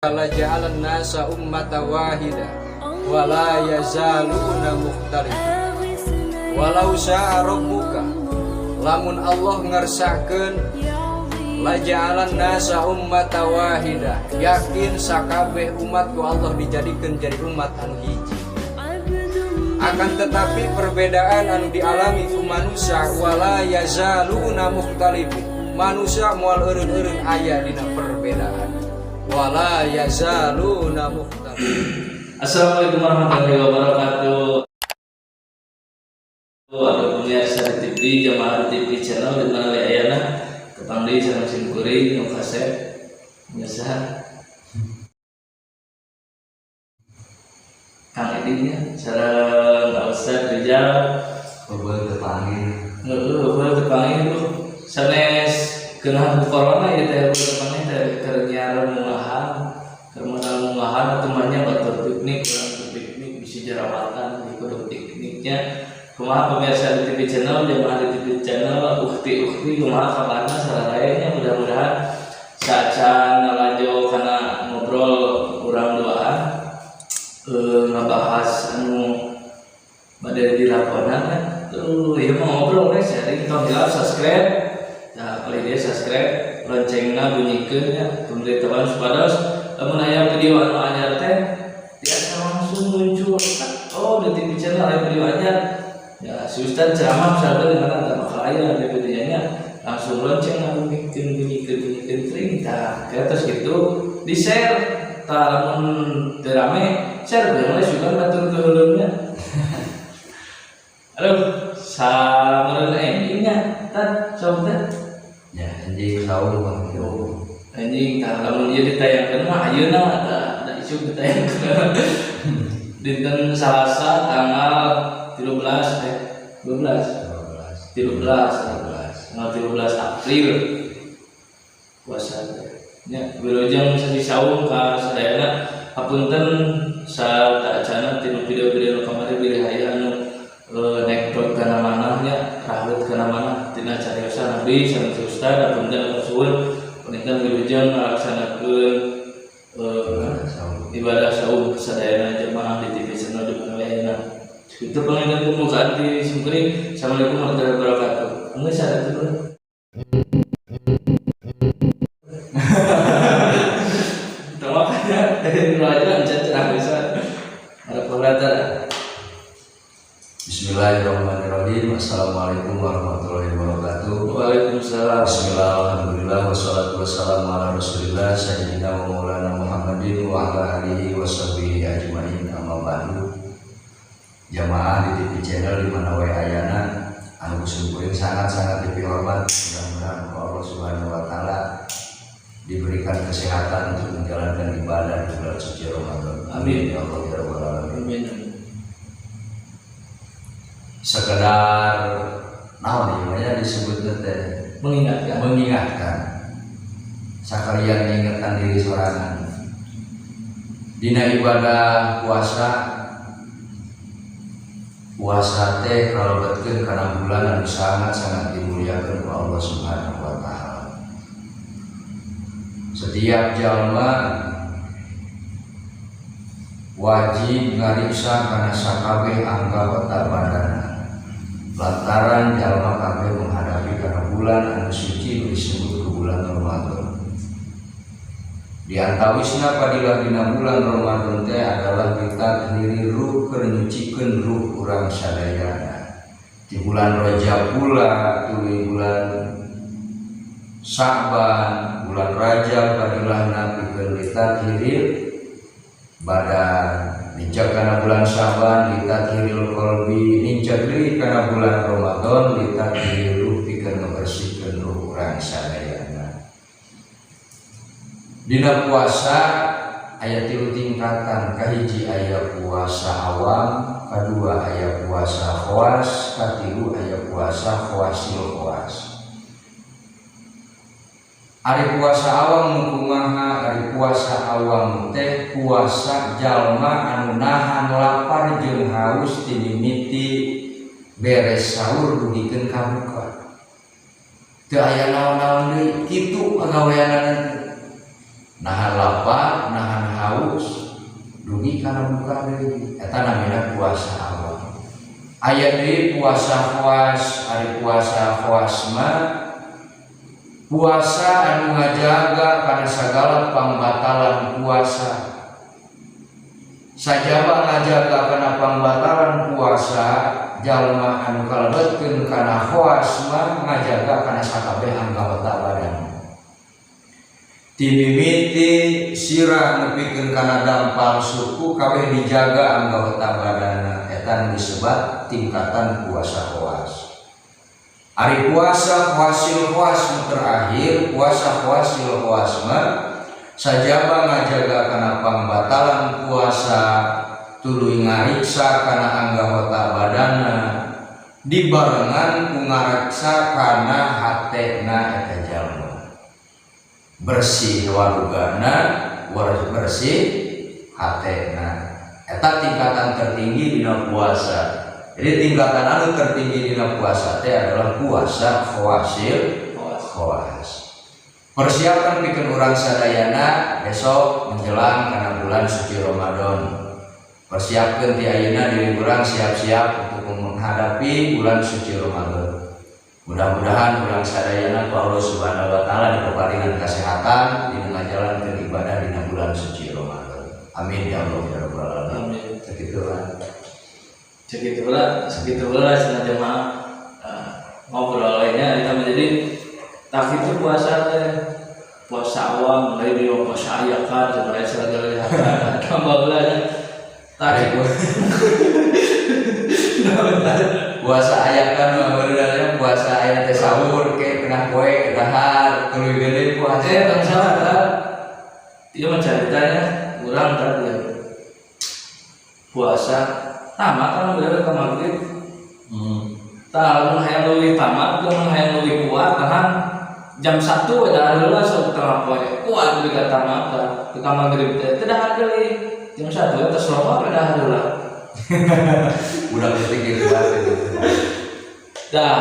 la ja'alan nasa ummata wahida wa la yazaluna mukhtalifin. Walau syaa rabbuka, lamun Allah ngersahkeun la ja'alan nasa ummata wahida, yakin sakabeh umat ku Allah dijadikeun jadi umat anu hiji. Akan tetapi perbedaan anu dialami ku manusia wala yazaluna mukhtalifin, manusia moal eureun-eureun aya dina perbedaan. Wala yazaluna mukhtalifin. Assalamualaikum warahmatullahi wabarakatuh. Ada pemirsa TV Jamaah TV channel di mana ayana ketangdi sareng simkuring nu kasep biasa Kang Edinya sareng Ustaz Rizal beberapa tepangin lu sanes kena corona ya teh beberapa teh kerja mungahan atau banyak batur piknik kurang piknik bisa jerawatan di kudu pikniknya. Kumaha pemirsa di TV channel Jamaah di TV channel ukti kumaha kabarna sararayanya, mudah-mudahan sacan ngalajo kana ngobrol urang duaan ngabahas anu bade dilaporan kan ieu mah ngobrol guys, jadi kita subscribe. Nah, kalau dia subscribe, loncengna bunyikan ya, pemberitahuan supados lamun aya video anu anyar teh tiasa langsung muncul. Oh, di TV channel aya video anyar. Ya, si Ustaz ceramah misalnya di mana ada bakal aya di videonya, langsung loncengna bunyikan tring tah. Terus gitu di-share. Tah lamun teu rame, share bae sugan batur ke heuleunya. Aduh, samureun endingnya tad sobat. ya anjing saung bang Anjing tah lamun ieu ditayangkeun mah ayeuna da isu ditayangkeun. Dinten Salasa tanggal 13 April puasa nya wilujeng sasi saung ka sadayana hapunten sadacana tinu video-video nu kamari bilih aya anu nekdot kana manah nya rahut kana manah tina cariosan Nabi sareng Ustaz hapunten suwun punten wilujeng ngalaksanakeun ibadah saum sadayana jamaah di TV channel di Pangalayana. Itu pengen pembukaan di Simkuring. Assalamualaikum warahmatullahi wabarakatuh. Enggak sadar itu bro. Makanya dari dulu aja anjat cerah bisa. Ada pelajar. Bismillahirrahmanirrahim. Assalamualaikum warahmatullahi wabarakatuh. Waalaikumsalam. Bismillah, alhamdulillah, wassalatu wassalamu ala rasulillah sayyidina wa maulana Muhammadin wa ala alihi wa sahbihi ajma'in, amma ba'du. Jamaah di TV channel di mana wae ayana anu kusimpuling sangat-sangat dihormat, mudah-mudahan Allah Subhanahu wa taala diberikan kesehatan untuk menjalankan ibadah di bulan suci Ramadan. Amin ya Allah ya rabbal alamin. Amin. Sekedar naon namanya disebut teh mengingatkan sakalian mengingatkan diri sorangan dina ibadah puasa teh kalebetkeun kana bulan anu sangat dimuliakeun ku Allah Subhanahu wa taala. Setiap jalma wajib ngariksa kana sakabeh anggota badanna lantaran jalma kabeh menghadapi kana bulan anu suci disebut ku bulan Ramadan. Di antawisna padilah dina bulan Ramadan teh adalah kita sendiri ruh keur nyucikeun ruh urang sadayana. Di bulan Rajab pula tuluy bulan Sa'ban, bulan Rajab padilah napikeun ditathiril badan. Nincak kana bulan Sa'ban ditathiril qalbi, nincak deui kana bulan Ramadan ditathiril ruh pikeun ngabersihkeun ruh urang sadayana. Dina puasa aya 3 tingkatan, kahiji aya puasa awam, kadua aya puasa khawas, katilu aya puasa khawasil khawas. Ari puasa awam kumaha? Ari puasa awam teh puasa jalma anu nahan lapar jeung haus ti mimiti beres sahur dugikeun ka buka. Teu aya naon-naon deui kitu pagaweanana. nahan lapar, nahan haus, dugi kana buka deui. Eta namina puasa awam. Aya deui puasa khuas, ari puasa khuas mah puasa anu ngajaga kana sagala pambatalan puasa. Sajaba ngajaga kana pambatalan puasa, jalma anu kalebetkeun kana khuas mah ngajaga kana sakabeh anggota badan. Timimiti sirah nepikeun kana dampal suku kabeh dijaga anggota badanna, eta disebut tingkatan puasa khuas. Ari puasa khuasil khuas terakhir, puasa khuasil khuas mah sajaba ngajaga kana pambatalan puasa tuluy ngariksa kana anggota badanna dibarengan ku ngareksa kana hatena eta jalma. Bersih warugana, bersih hatena. Eta tingkatan tertinggi dina puasa. Jadi tingkatan anu tertinggi dina puasa teh adalah puasa khuasil khuas. Persiapan pikeun urang sadayana besok menjelang kana bulan suci Ramadan. Persiapkeun ti ayeuna diri urang siap-siap untuk menghadapi bulan suci Ramadan. Mudah-mudahan urang sadayana ku Allah Subhanahu wa taala diparingan kesehatan dina ngajalankeun ibadah dina bulan suci Ramadan. Amin ya Allah ya rabbal alamin. Segitu lah cenah jemaah ngobrol lainnya kita menjadi tapi itu puasa teh puasa awam mulai di puasa ayakan sampai segala tambah lah tarik puasa ayakan benernya puasa ayat teh sahur ke kena poe dahar tuluy gede puasa salah dia menceritanya kurang tadi puasa tamat kan udah ke maghrib tahun hayang leuwih tamat jeung hayang leuwih kuat tahan jam 1 udah heula setengah poe kuat deui ka tamat ke maghrib teh teu dahar deui jam 1 teh selama udah heula udah berpikir banget dah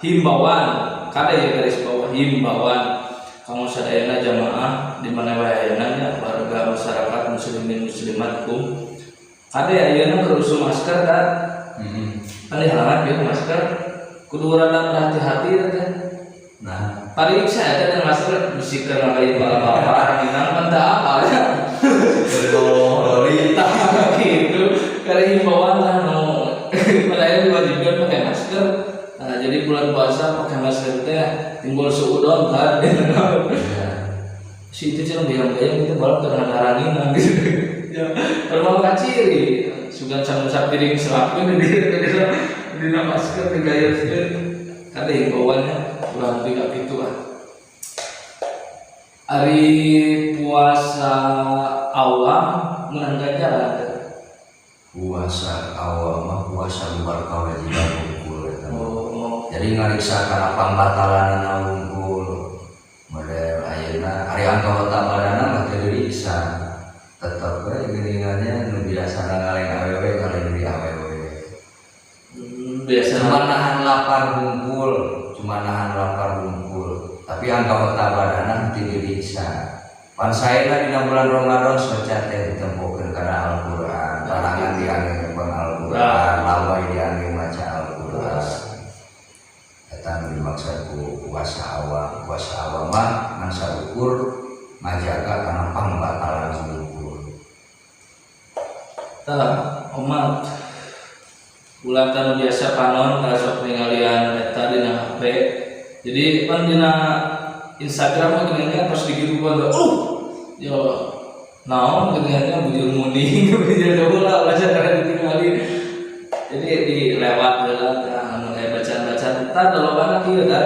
himbauan kada ya garis bawah himbauan kamu sadayana jamaah di mana wae ayeuna warga masyarakat muslimin muslimatkum kada ya ayeuna kudu masker kan kan dihalangan bieu masker kudu rada berhati-hati teh nah pariksa eta dan masker bisikeun kali bala-bala minang mentah apa ya lori gitu karena himbauan lah no padahal diwajibkan pakai masker. Nah, jadi bulan puasa pakai masker teh timbul suudon kan si itu cuma bilang-bilang kita balap dengan darangin gitu ya kalau kaciri sudah sama piring selapun di masker digayar ada himbauannya kurang lebih kayak gitu kan. Hari puasa awam menangkan jalan puasa awam mah puasa luar kewajiban unggul jadi ngariksa kana pambatalan unggul model ayeuna ari anggota badanna mah teu diriksa tetep we geuningannya nu biasa ngaleng awewe ngaleng di awewe biasa cuma nahan lapar hungkul tapi anggota badanna teu diriksa pan saena dina bulan Ramadan soca teh ditempukeun kana Al-Qur'an larangan diangge pang Al-Qur'an lawai diangge maca Al-Qur'an eta nu dimaksud ku puasa awam mah ngan sarukur ngajaga kana pambatalan hungkul tah umat bulan tanu biasa panon tah sok ningalian eta dina HP jadi pan dina Instagram mah geuningan pas digituan yo naon geuningannya bujur muni bujur heula baca kada ditinggali jadi dilewat heula tah anu aya bacaan-bacaan tah lolobana kieu kan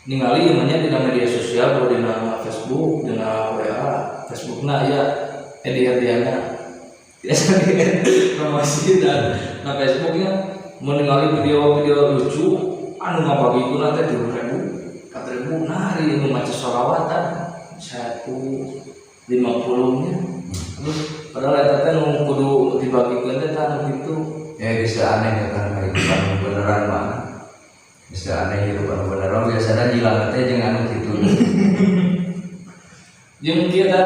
ningali ieu dina media sosial atau dina Facebook dina WA Facebookna ya hadiah-hadiahna biasa promosi dan na Facebooknya meninggali video-video lucu anu ngabagikeun teh 3.000 4.000 nari nu maca sholawatan 150 nya padahal eta teh nu kudu dibagikeun teh tah kitu ya geus aneh kan kehidupan beneran mah geus aneh kehidupan beneran biasana jilang teh jeung anu kitu Jeung kita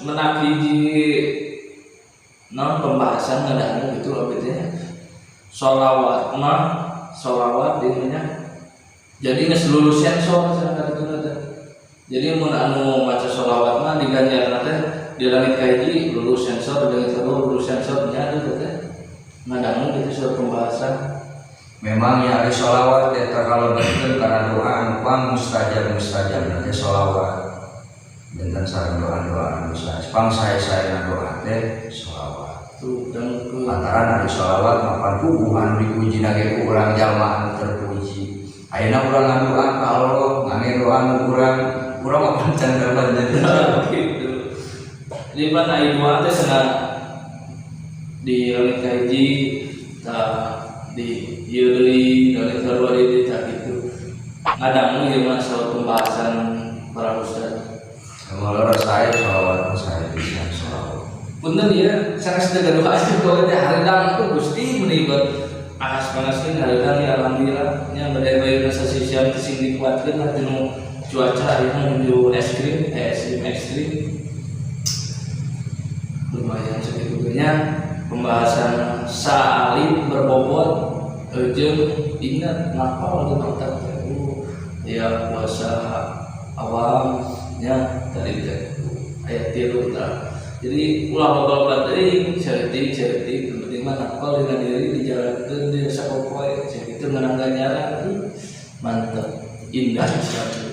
menapi di non pembahasan ngadahan gitu abetnya sholawat dinanya jadi nges lulus sensor sangat itu nanti jadi mun anu maca sholawat mah diganjar nanti di langit kaji lulus sensor di langit kedua lulus sensornya ada teh ngadahan gitu soal pembahasan. Memang ya ada sholawat ya kalau betul karena doa pang mustajab nanti sholawat dan sareng doa pang saya doa teh sholawat Tuh dan ke lantaran ada sholawat mapan puguhan dipuji nage kurang jalma terpuji ayeuna urang ngadoa ka Allah ngange doa nu urang mapan can terbanjir gitu. Jadi mana doa teh senang di langit kaji di ieu deui langit kedua di gitu. Ngadang ieu mah soal pembahasan para ustaz. Kalau saya sholawat saya bisa sholawat. Punten ya, sanes teh doa juga teh hareudang tuh Gusti meunibet panas-panaskeun hareudang ya alhamdulillah nya bade-bade rasa sisian sing dikuatkeun anu cuaca ayeuna menuju ekstrim lumayan segitu nya pembahasan salib berbobot jeung ingat ngapal tentang tatu ya puasa awamnya tadi ayat 3 tah. Jadi ulah babat deui ceutik penting mah ngapal dina diri dijalankeun di sapopoe itu menang ganjaran mantap indah sekali.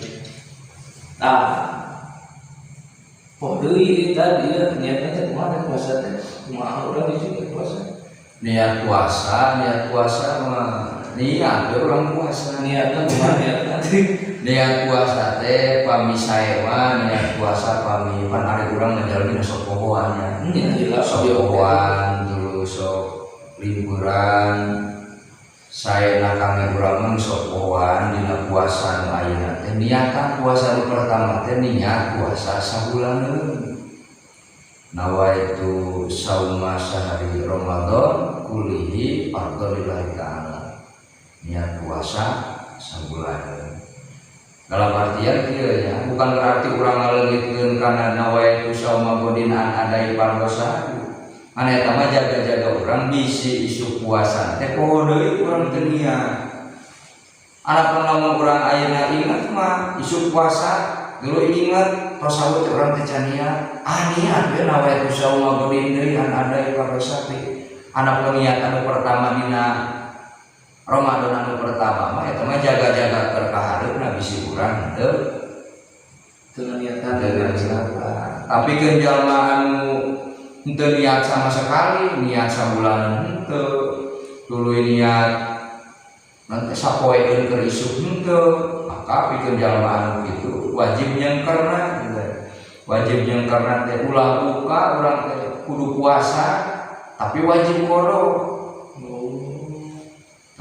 Poh deui tadi ya niatna teh kumaha puasa teh kumaha urang hiji puasa. Niat puasa mah niat orang puasa Niatna kumaha niatna? niat puasa teh pami sae mah niat puasa pami pan ari urang ngajalmi sok pohoannya sok pohoan terus sok liburan saena kangen urang mah sok pohoan dina puasa nu ayeuna teh niatan puasa nu pertama teh niat puasa sabulaneun nawaitu sauma sahari Ramadan kulihi fardholillahi ta'ala niat puasa sabulaneun dalam artian kieu nya bukan berarti urang ngaleungitkeun kana nawaitu sauma godin an adai pardosa anu eta mah jaga-jaga urang bisi isu puasa teh poho deui urang teu niat anak lamun urang ayeuna ingat mah isu puasa dulu ingat tos sawe teh urang teh can niat niat we nawaitu sauma godin deui an adai pardosa anak niat anu pertama dina Ramadan anu pertama mah eta mah jaga-jaga terkahareupna bisi urang teu niatan tapi keun jalma anu henteu niat sama sekali niat sabulan henteu tuluy niat nanti sapoekeun keur isuk henteu maka pikeun jalma anu kitu wajib nyengkerna teh ulah buka urang teh kudu puasa tapi wajib qada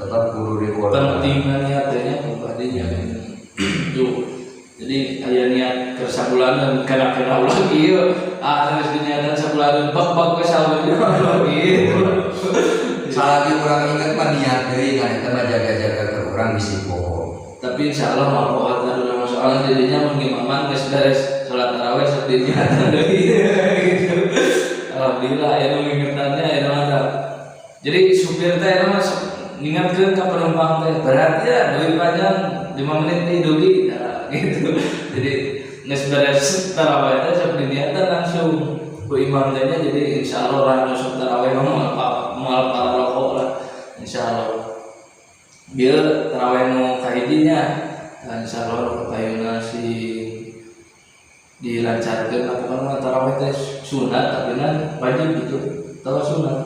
tetap kudu diqada pentingnya niatnya pembadinya jadi aya niat keur sabulanan kana ulah kieu geus niatan sabulanan bak-bak ke saweuna gitu salagi urang inget mah niat deui kan eta mah jaga-jaga keur urang bisi poho tapi insyaallah mah poho teh anu soalna jadinya mun imaman geus beres salat tarawih sok diniatan deui gitu alhamdulillah aya nu ngingetannya aya mah jadi supir teh mah ingatkeun ka penumpang teh berarti ya duit panjang 5 menit nih dugi gitu jadi geus beres tarawih teh sok diniatan langsung ku imam teh jadi insyaallah orang masuk tarawih mah moal para rokok lah insyaallah bieu tarawih nu kahidinya insyaallah payuna si dilancarkeun apa tarawih teh sunat tapi nan wajib gitu tawa sunat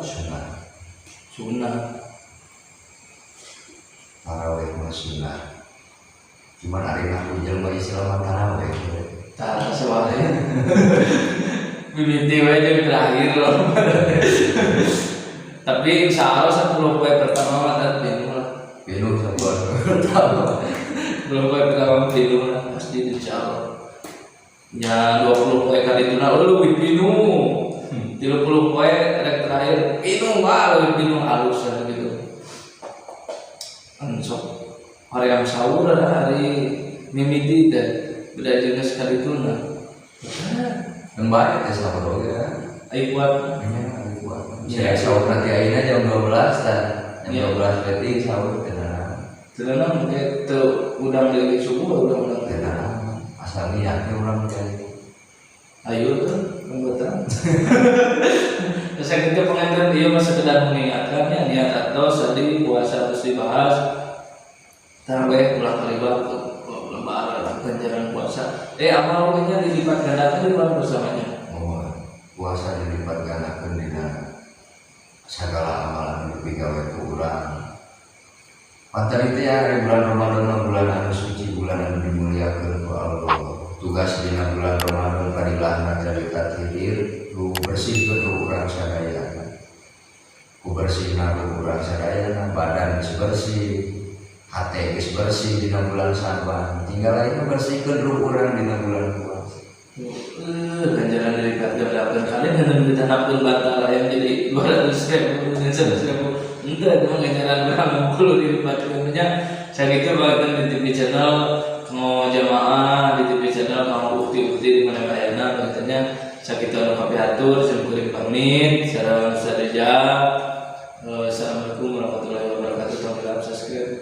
tarawih mah sunah cuman hari ngaku jelema Islam tarawih tah soalnya mimiti we jeung terakhir loh tapi insyaallah 10 poe pertama mah teh pinuh sabar pertama 10 poe pertama pinuh pasti insyaallah nya 20 poe kali tuna leuwih pinuh 30 poe rek terakhir pinuh leuwih pinuh halus gitu sok hari yang sahur ada hari mimiti dan beda jenis sekali tuna Kembali ke sahur ya. Ayo buat Saya sahur nanti akhirnya jam 12 dan jam 12 berarti sahur tenang. Tenang itu udang dari subuh udang Tenang. Asal niatnya orang jadi. Ayo tuh anggota. Terus kita pengantin dia masih sekedar mengingatkan ya niat atau tadi puasa harus dibahas. Tarawih ulang kali waktu lebaran ganjaran puasa. Amalnya dilipat gandakan di bulan bersamanya. Oh, puasa dilipat gandakan dina segala amalan digawe ku urang. Pantar itu ya hari bulan Ramadan bulan anu suci bulan anu dimuliakeun ku Allah. Tugas dina bulan Ramadan karilahna carita tidir ku bersihkeun ku urang sadayana. Ku bersihna ku urang sadayana badan geus bersih, hati geus bersih dina bulan Saban. Tinggal ayeuna bersihkeun ku urang dina bulan puasa. Ganjaran dari kata kalian yang ditanamkan batal yang jadi 200.000 dan 100.000 itu memang ganjaran berapa puluh dilibatkannya. Saya kira bahkan di TV channel mau jamaah di TV channel mau bukti-bukti di mana kayaknya katanya saya kira kopi atur sebelum pamit salam saja. Assalamualaikum warahmatullahi wabarakatuh. Subscribe.